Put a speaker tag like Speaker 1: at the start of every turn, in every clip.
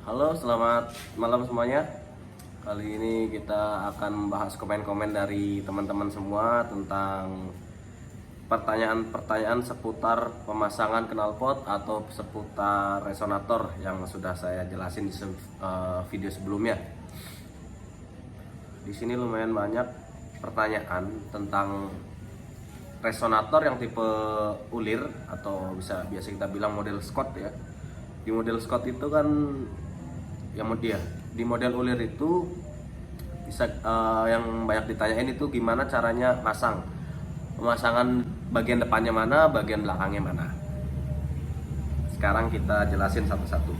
Speaker 1: Halo, selamat malam semuanya. Kali ini kita akan membahas komen-komen dari teman-teman semua tentang pertanyaan-pertanyaan seputar pemasangan knalpot atau seputar resonator yang sudah saya jelasin di video sebelumnya. Di sini lumayan banyak pertanyaan tentang resonator yang tipe ulir atau biasa kita bilang model Scott ya. Di model Scott itu kan di model ulir itu bisa yang banyak ditanyain itu gimana caranya pemasangan bagian depannya mana, bagian belakangnya mana. Sekarang kita jelasin satu-satu.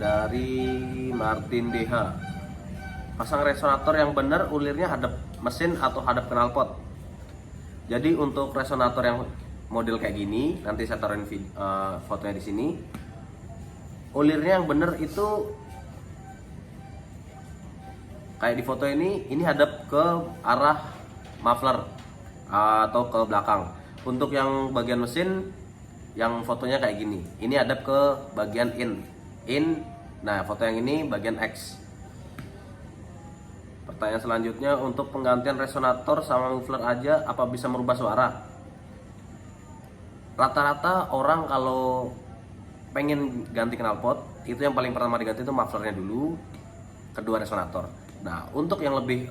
Speaker 1: Dari Martin DH, pasang resonator yang benar ulirnya hadap mesin atau hadap knalpot. Jadi untuk resonator yang model kayak gini, nanti saya taruhin fotonya di sini. Ulirnya yang bener itu kayak di foto ini hadap ke arah muffler atau ke belakang. Untuk yang bagian mesin yang fotonya kayak gini, ini hadap ke bagian in. Nah, foto yang ini bagian X. Pertanyaan selanjutnya, untuk penggantian resonator sama muffler aja apa bisa merubah suara? Rata-rata orang kalau pengen ganti knalpot, itu yang paling pertama diganti itu mufflernya dulu, kedua resonator. Nah, untuk yang lebih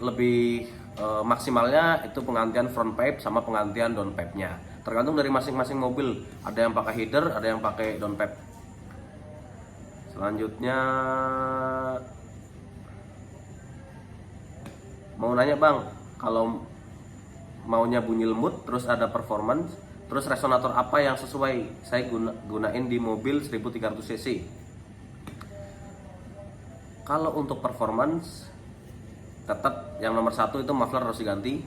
Speaker 1: maksimalnya itu penggantian front pipe sama penggantian down pipe-nya. Tergantung dari masing-masing mobil. Ada yang pakai header, ada yang pakai down pipe. Selanjutnya mau nanya bang, kalau maunya bunyi lembut terus ada performance, terus resonator apa yang sesuai saya gunain di mobil 1300 cc. Kalau untuk performance tetap yang nomor satu itu muffler harus diganti.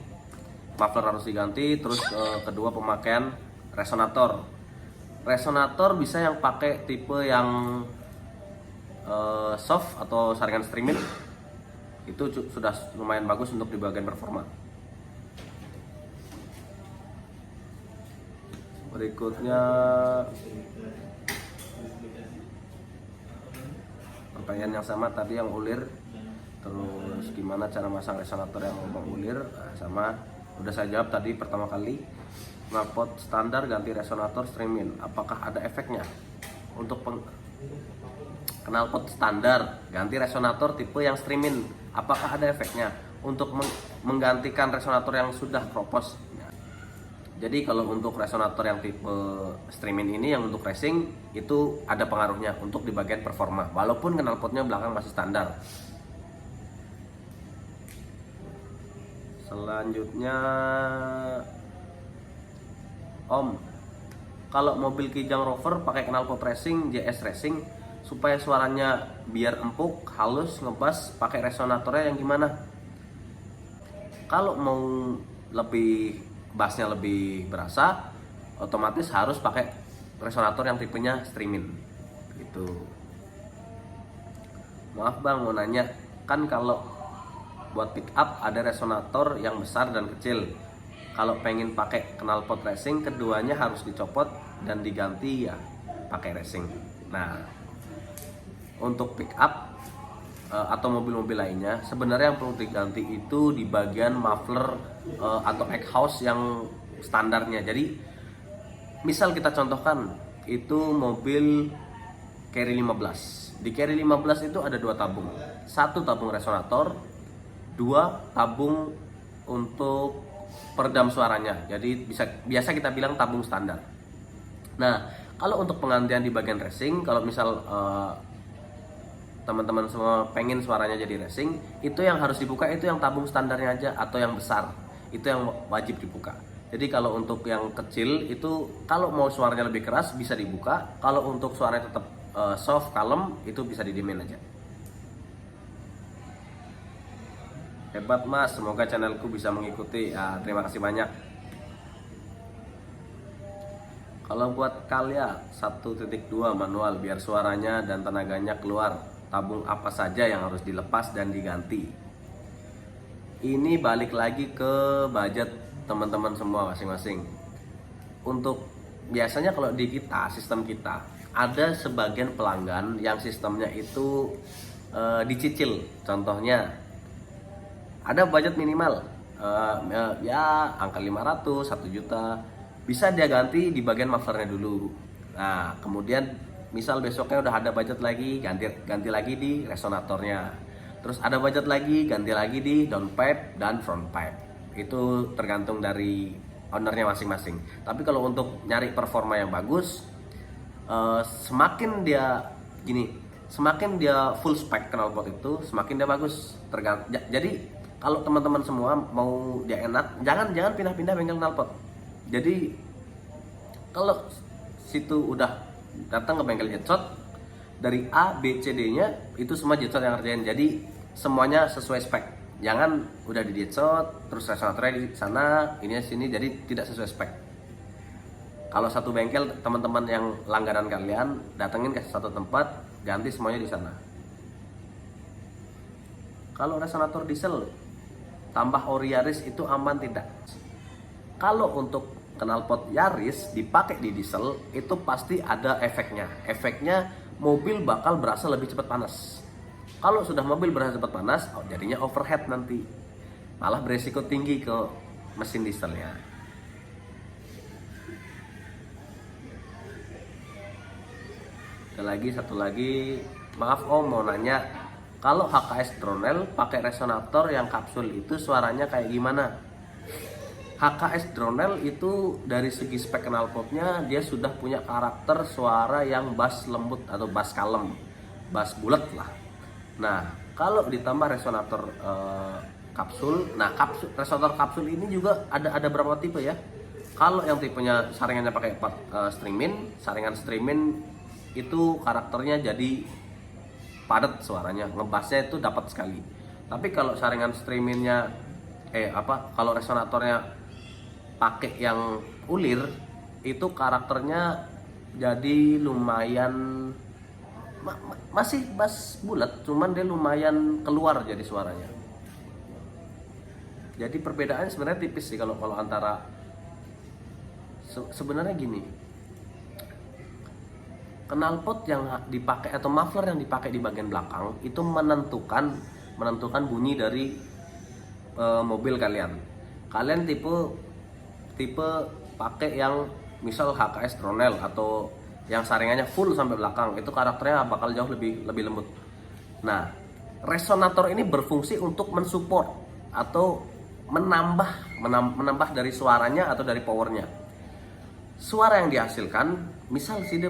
Speaker 1: Terus kedua pemakaian resonator bisa yang pakai tipe yang soft atau saringan streaming, itu sudah lumayan bagus untuk di bagian performa. Berikutnya pertanyaan yang sama tadi yang ulir, terus gimana cara masang resonator yang ulir, sama udah saya jawab tadi pertama kali. Knalpot standar ganti resonator streamin, apakah ada efeknya? Untuk knalpot standar ganti resonator tipe yang streamin, apakah ada efeknya? Untuk menggantikan resonator yang sudah kropos. Jadi kalau untuk resonator yang tipe streamin ini yang untuk racing itu ada pengaruhnya untuk di bagian performa, walaupun knalpotnya belakang masih standar. Selanjutnya, Om, kalau mobil Kijang Rover pakai knalpot racing JS Racing supaya suaranya biar empuk, halus, ngebas, pakai resonatornya yang gimana? Kalau mau lebih bassnya lebih berasa, otomatis harus pakai resonator yang tipenya streamin gitu. Maaf bang, mau nanya, kan kalau buat pick up ada resonator yang besar dan kecil. Kalau pengen pakai knalpot racing, keduanya harus dicopot dan diganti ya pakai racing. Nah, untuk pick up atau mobil-mobil lainnya sebenarnya yang perlu diganti itu di bagian muffler atau exhaust yang standarnya. Jadi misal kita contohkan itu mobil Carry 15. Di Carry 15 itu ada dua tabung. Satu tabung resonator, dua tabung untuk peredam suaranya. Jadi biasa kita bilang tabung standar. Nah, kalau untuk penggantian di bagian racing, kalau misal teman-teman semua pengen suaranya jadi racing, itu yang harus dibuka itu yang tabung standarnya aja atau yang besar, itu yang wajib dibuka. Jadi kalau untuk yang kecil itu kalau mau suaranya lebih keras bisa dibuka, kalau untuk suaranya tetap soft, kalem, itu bisa didiemin aja. Hebat mas, semoga channelku bisa mengikuti ya, terima kasih banyak. Kalau buat Calya 1.2 manual biar suaranya dan tenaganya keluar, tabung apa saja yang harus dilepas dan diganti? Ini balik lagi ke budget teman-teman semua masing-masing. Untuk biasanya kalau di kita, sistem kita, ada sebagian pelanggan yang sistemnya itu dicicil. Contohnya ada budget minimal ya angka 500, 1 juta, bisa dia ganti di bagian mufflernya dulu. Nah kemudian misal besoknya udah ada budget lagi, ganti lagi di resonatornya. Terus ada budget lagi, ganti lagi di downpipe dan frontpipe. Itu tergantung dari ownernya masing-masing. Tapi kalau untuk nyari performa yang bagus, semakin dia full spec knalpot itu, semakin dia bagus. Jadi kalau teman-teman semua mau dia enak, jangan pindah-pindah bengkel knalpot. Jadi kalau situ udah datang ke bengkel jetshot, dari A, B, C, D-nya itu semua jetshot yang ngerjain. Jadi semuanya sesuai spek. Jangan udah di jetshot terus resonatornya di sana, ini sini, jadi tidak sesuai spek. Kalau satu bengkel, teman-teman yang langganan kalian datengin ke satu tempat, ganti semuanya di sana. Kalau resonator diesel tambah ori Yaris itu aman tidak? Kalau untuk knalpot Yaris dipakai di diesel itu pasti ada efeknya. Efeknya mobil bakal berasa lebih cepat panas. Kalau sudah mobil berasa cepat panas, jadinya overheat nanti. Malah beresiko tinggi ke mesin dieselnya. Satu lagi, maaf Om mau nanya, kalau HKS Dronel pakai resonator yang kapsul itu suaranya kayak gimana? HKS Dronel itu dari segi spek knalpotnya dia sudah punya karakter suara yang bass lembut atau bass kalem, bass bulat lah. Nah kalau ditambah resonator kapsul, nah resonator kapsul ini juga ada berapa tipe ya? Kalau yang tipenya saringannya pakai saringan streamin itu karakternya jadi padat suaranya, ngebassnya itu dapat sekali. Tapi kalau saringan streaminnya kalau resonatornya pakai yang ulir, itu karakternya jadi lumayan masih bass bulat, cuman dia lumayan keluar jadi suaranya. Jadi perbedaannya sebenarnya tipis sih kalau antara sebenarnya gini. Knalpot yang dipakai atau muffler yang dipakai di bagian belakang itu menentukan bunyi dari mobil kalian. Kalian tipe pakai yang misal HKS Dronel atau yang saringannya full sampai belakang, itu karakternya bakal jauh lebih lembut. Nah, resonator ini berfungsi untuk mensupport atau menambah dari suaranya atau dari powernya. Suara yang dihasilkan, misal dia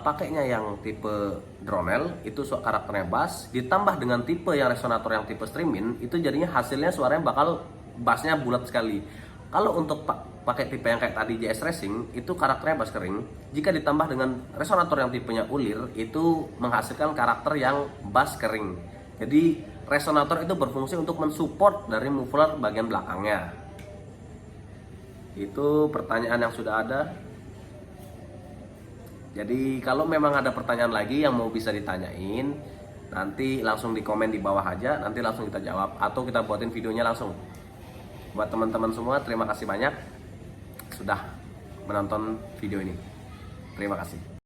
Speaker 1: pakainya yang tipe Dronel itu karakternya bass, ditambah dengan tipe yang resonator yang tipe streamin, itu jadinya hasilnya suaranya bakal bassnya bulat sekali. Kalau untuk pakai tipe yang kayak tadi JS Racing itu karakternya bass kering, jika ditambah dengan resonator yang tipenya ulir itu menghasilkan karakter yang bass kering. Jadi resonator itu berfungsi untuk mensupport dari muffler bagian belakangnya. Itu pertanyaan yang sudah ada. Jadi kalau memang ada pertanyaan lagi yang mau bisa ditanyain, nanti langsung di komen di bawah aja, nanti langsung kita jawab atau kita buatin videonya langsung. Buat teman-teman semua, terima kasih banyak sudah menonton video ini. Terima kasih.